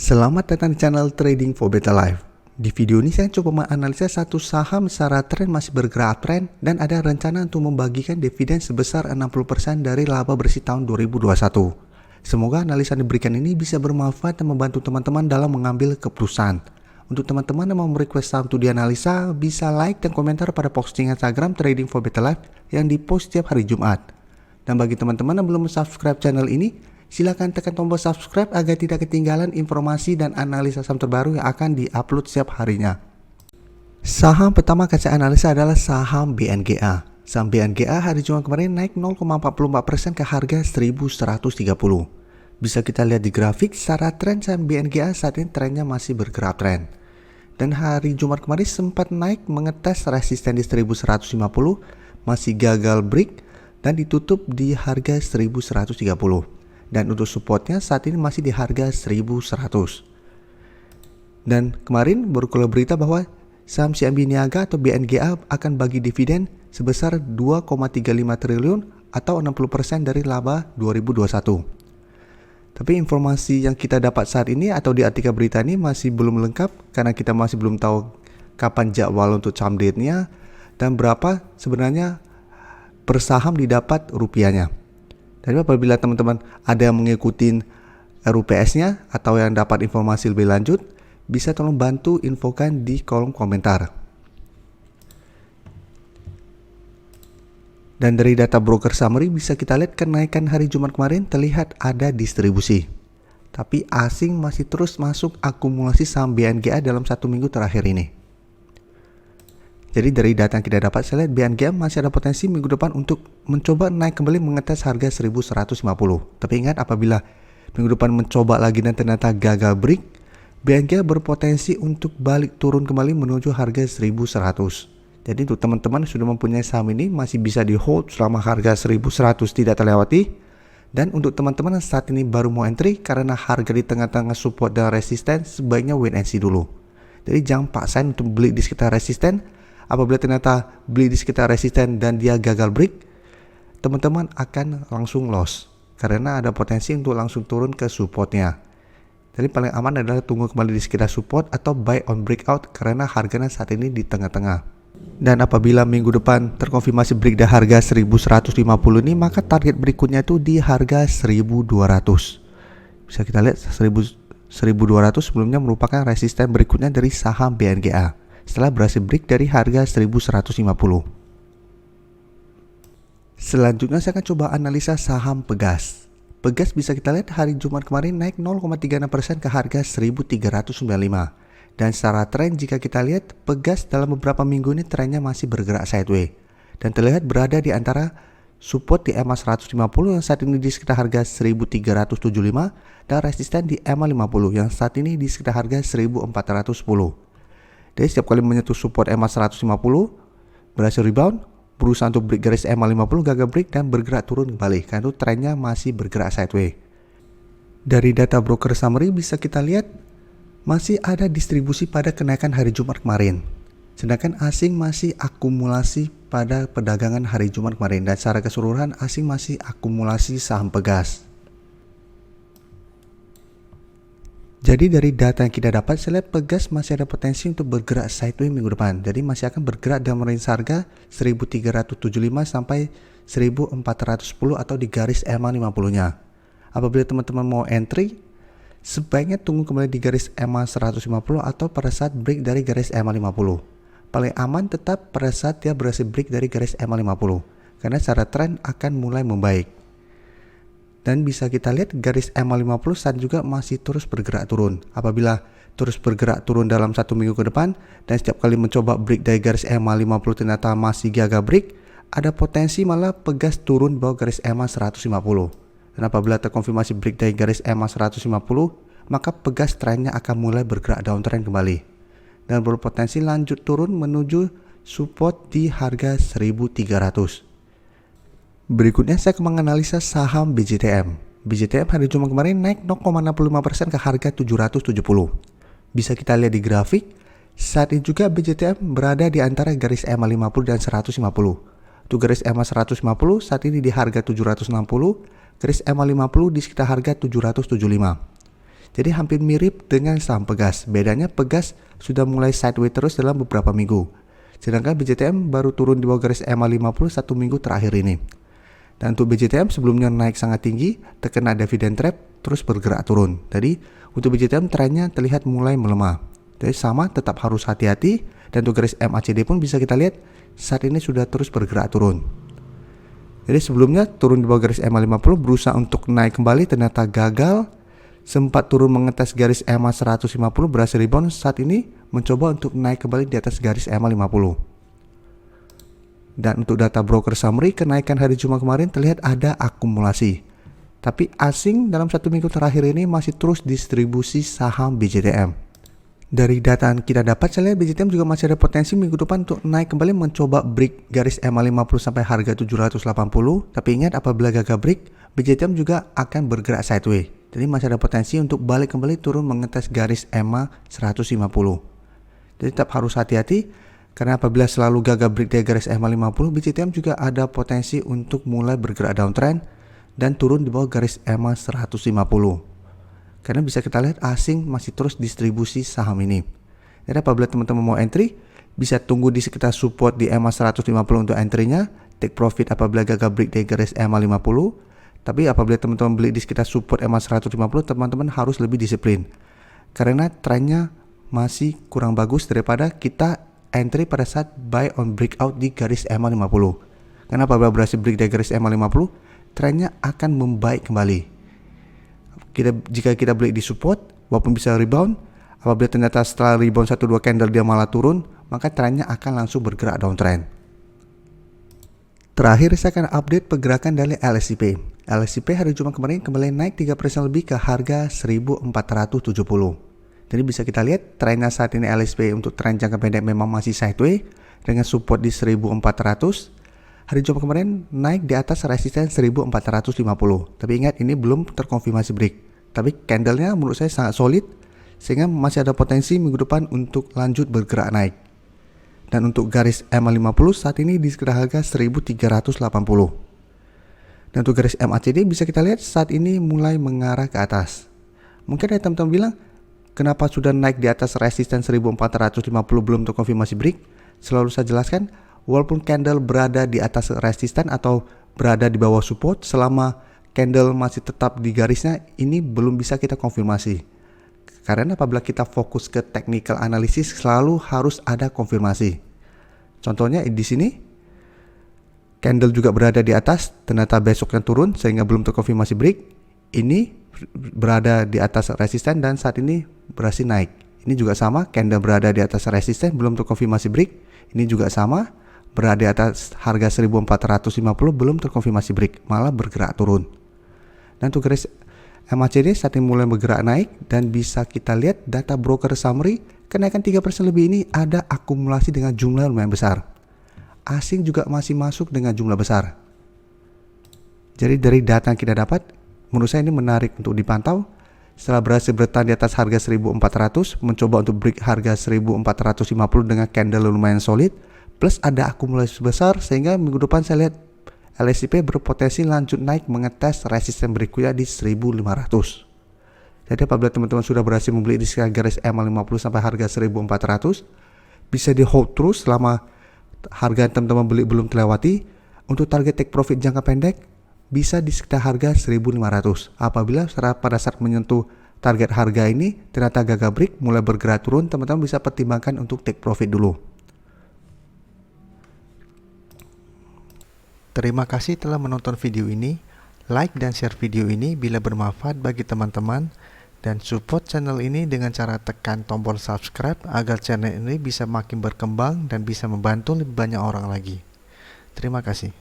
Selamat datang di channel Trading for Better Life. Di video ini saya coba menganalisa satu saham secara tren masih bergerak uptrend dan ada rencana untuk membagikan dividen sebesar 60% dari laba bersih tahun 2021. Semoga analisa yang diberikan ini bisa bermanfaat dan membantu teman-teman dalam mengambil keputusan. Untuk teman-teman yang mau request saham untuk dianalisa, bisa like dan komentar pada posting Instagram Trading for Better Life yang dipost setiap hari Jumat. Dan bagi teman-teman yang belum subscribe channel ini, silakan tekan tombol subscribe agar tidak ketinggalan informasi dan analisa saham terbaru yang akan diupload setiap harinya. Saham pertama akan saya analisa adalah saham BNGA. Saham BNGA hari Jumat kemarin naik 0,44% ke harga 1.130. Bisa kita lihat di grafik, secara tren saham BNGA saat ini trennya masih bergerak tren. Dan hari Jumat kemarin sempat naik mengetes resisten di 1.150, masih gagal break dan ditutup di harga 1.130. Dan untuk supportnya saat ini masih di harga 1.100. Dan kemarin baru keluar berita bahwa saham CMB Niaga atau BNGA akan bagi dividen sebesar 2,35 triliun atau 60% dari laba 2021. Tapi informasi yang kita dapat saat ini atau di artikel berita ini masih belum lengkap karena kita masih belum tahu kapan jadwal untuk saham date-nya dan berapa sebenarnya per saham didapat rupiahnya. Jadi apabila teman-teman ada yang mengikuti RUPS-nya atau yang dapat informasi lebih lanjut, bisa tolong bantu infokan di kolom komentar. Dan dari data broker summary bisa kita lihat kenaikan hari Jumat kemarin terlihat ada distribusi. Tapi asing masih terus masuk akumulasi saham BNGA dalam 1 minggu terakhir ini. Jadi dari data yang kita dapat, saya lihat BNGA masih ada potensi minggu depan untuk mencoba naik kembali mengetes harga 1.150. Tapi ingat, apabila minggu depan mencoba lagi dan ternyata gagal break, BNGA berpotensi untuk balik turun kembali menuju harga 1.100. Jadi untuk teman-teman yang sudah mempunyai saham ini masih bisa di hold selama harga 1.100 tidak terlewati. Dan untuk teman-teman yang saat ini baru mau entry karena harga di tengah-tengah support dan resisten, sebaiknya wait and see dulu. Jadi jangan paksain untuk beli di sekitar resisten. Apabila ternyata beli di sekitar resisten dan dia gagal break, teman-teman akan langsung loss karena ada potensi untuk langsung turun ke supportnya. Jadi paling aman adalah tunggu kembali di sekitar support atau buy on breakout karena harganya saat ini di tengah-tengah. Dan apabila minggu depan terkonfirmasi break dari harga 1.150 ini, maka target berikutnya itu di harga 1.200. Bisa kita lihat 1.200 sebelumnya merupakan resisten berikutnya dari saham BNGA. Setelah berhasil break dari harga 1.150. Selanjutnya saya akan coba analisa saham Pegas. Pegas bisa kita lihat hari Jumat kemarin naik 0,36% ke harga 1.395. Dan secara tren jika kita lihat, Pegas dalam beberapa minggu ini trennya masih bergerak sideways. Dan terlihat berada di antara support di EMA 150 yang saat ini di sekitar harga 1.375 dan resisten di EMA 50 yang saat ini di sekitar harga 1.410. Jadi setiap kali menyentuh support EMA 150 berhasil rebound, berusaha untuk break garis EMA 50, gagal break dan bergerak turun kembali karena itu trennya masih bergerak sideways. Dari data broker summary bisa kita lihat masih ada distribusi pada kenaikan hari Jumat kemarin. Sedangkan asing masih akumulasi pada perdagangan hari Jumat kemarin dan secara keseluruhan asing masih akumulasi saham Pegas. Jadi dari data yang kita dapat, saya lihat Pegas masih ada potensi untuk bergerak sideways minggu depan. Jadi masih akan bergerak dalam range harga 1.375 sampai 1.410 atau di garis EMA 50-nya. Apabila teman-teman mau entry, sebaiknya tunggu kembali di garis EMA 150 atau pada saat break dari garis EMA 50. Paling aman tetap pada saat dia berhasil break dari garis EMA 50 karena secara tren akan mulai membaik. Dan bisa kita lihat garis EMA 50 saat juga masih terus bergerak turun. Apabila terus bergerak turun dalam 1 minggu ke depan dan setiap kali mencoba break dari garis EMA 50 ternyata masih gagal break, ada potensi malah Pegas turun di bawah garis EMA 150. Dan apabila terkonfirmasi break dari garis EMA 150, maka Pegas trennya akan mulai bergerak downtrend kembali dan berpotensi lanjut turun menuju support di harga 1.300. Berikutnya saya akan menganalisa saham BJTM. BJTM hari Jumat kemarin naik 0,65% ke harga 770. Bisa kita lihat di grafik, saat ini juga BJTM berada di antara garis EMA 50 dan 150. Untuk garis EMA 150 saat ini di harga 760, garis EMA 50 di sekitar harga 775. Jadi hampir mirip dengan saham Pegas. Bedanya Pegas sudah mulai sideways terus dalam beberapa minggu. Sedangkan BJTM baru turun di bawah garis EMA 50 1 minggu terakhir ini. Dan untuk BJTM sebelumnya naik sangat tinggi, terkena dividend trap, terus bergerak turun. Jadi untuk BJTM trennya terlihat mulai melemah. Jadi sama, tetap harus hati-hati. Dan untuk garis MACD pun bisa kita lihat saat ini sudah terus bergerak turun. Jadi sebelumnya turun di bawah garis EMA 50, berusaha untuk naik kembali, ternyata gagal. Sempat turun mengetes garis EMA 150, berhasil rebound. Saat ini mencoba untuk naik kembali di atas garis EMA 50. Dan untuk data broker summary, kenaikan hari Jumat kemarin terlihat ada akumulasi. Tapi asing dalam 1 minggu terakhir ini masih terus distribusi saham BJTM. Dari data yang kita dapat, saya lihat BJTM juga masih ada potensi minggu depan untuk naik kembali, mencoba break garis EMA 50 sampai harga 780. Tapi ingat, apabila gagal break, BJTM juga akan bergerak sideways. Jadi masih ada potensi untuk balik kembali turun mengetes garis EMA 150. Jadi tetap harus hati-hati. Karena apabila selalu gagal break dari garis EMA 50, BJTM juga ada potensi untuk mulai bergerak downtrend dan turun di bawah garis EMA 150. Karena bisa kita lihat asing masih terus distribusi saham ini. Jadi apabila teman-teman mau entry, bisa tunggu di sekitar support di EMA 150 untuk entry-nya, take profit apabila gagal break dari garis EMA 50. Tapi apabila teman-teman beli di sekitar support EMA 150, teman-teman harus lebih disiplin. Karena trennya masih kurang bagus daripada kita entry pada saat buy on breakout di garis EMA 50. Karena apabila berhasil break dari garis EMA 50, trennya akan membaik kembali. Jika kita beli di support, walaupun bisa rebound, apabila ternyata setelah rebound 1-2 candle dia malah turun, maka trennya akan langsung bergerak downtrend. Terakhir saya akan update pergerakan dari LSIP. LSIP hari Jumat kemarin kembali naik 3% lebih ke harga 1470. Jadi bisa kita lihat trennya saat ini LSP untuk tren jangka pendek memang masih sideways dengan support di 1400. Hari Jumat kemarin naik di atas resisten 1450. Tapi ingat, ini belum terkonfirmasi break. Tapi candlenya menurut saya sangat solid sehingga masih ada potensi minggu depan untuk lanjut bergerak naik. Dan untuk garis EMA 50 saat ini di sekitar harga 1380. Dan untuk garis MACD bisa kita lihat saat ini mulai mengarah ke atas. Mungkin ada teman-teman bilang, kenapa sudah naik di atas resisten 1450 belum terkonfirmasi break? Selalu saya jelaskan, walaupun candle berada di atas resisten atau berada di bawah support, selama candle masih tetap di garisnya, ini belum bisa kita konfirmasi. Karena apabila kita fokus ke technical analysis, selalu harus ada konfirmasi. Contohnya di sini, candle juga berada di atas, ternyata besoknya turun sehingga belum terkonfirmasi break. Ini berada di atas resisten dan saat ini berhasil naik. Ini juga sama, candle berada di atas resisten belum terkonfirmasi break. Ini juga sama, berada di atas harga 1450 belum terkonfirmasi break, malah bergerak turun. Dan untuk garis MACD saat ini mulai bergerak naik dan bisa kita lihat data broker summary, kenaikan 3% lebih ini ada akumulasi dengan jumlah lumayan besar. Asing juga masih masuk dengan jumlah besar. Jadi dari data yang kita dapat, menurut saya ini menarik untuk dipantau. Setelah berhasil bertahan di atas harga 1400, mencoba untuk break harga 1450 dengan candle lumayan solid, plus ada akumulasi besar sehingga minggu depan saya lihat LSIP berpotensi lanjut naik mengetes resisten berikutnya di 1500. Jadi apabila teman-teman sudah berhasil membeli di sekitar garis EMA 50 sampai harga 1400, bisa di hold terus selama harga yang teman-teman beli belum terlewati. Untuk target take profit jangka pendek bisa di sekitar harga 1500. Apabila pada saat menyentuh target harga ini ternyata gagal break, mulai bergerak turun, teman-teman bisa pertimbangkan untuk take profit dulu. Terima kasih telah menonton video ini. Like dan share video ini bila bermanfaat bagi teman-teman, dan support channel ini dengan cara tekan tombol subscribe agar channel ini bisa makin berkembang dan bisa membantu lebih banyak orang lagi. Terima kasih.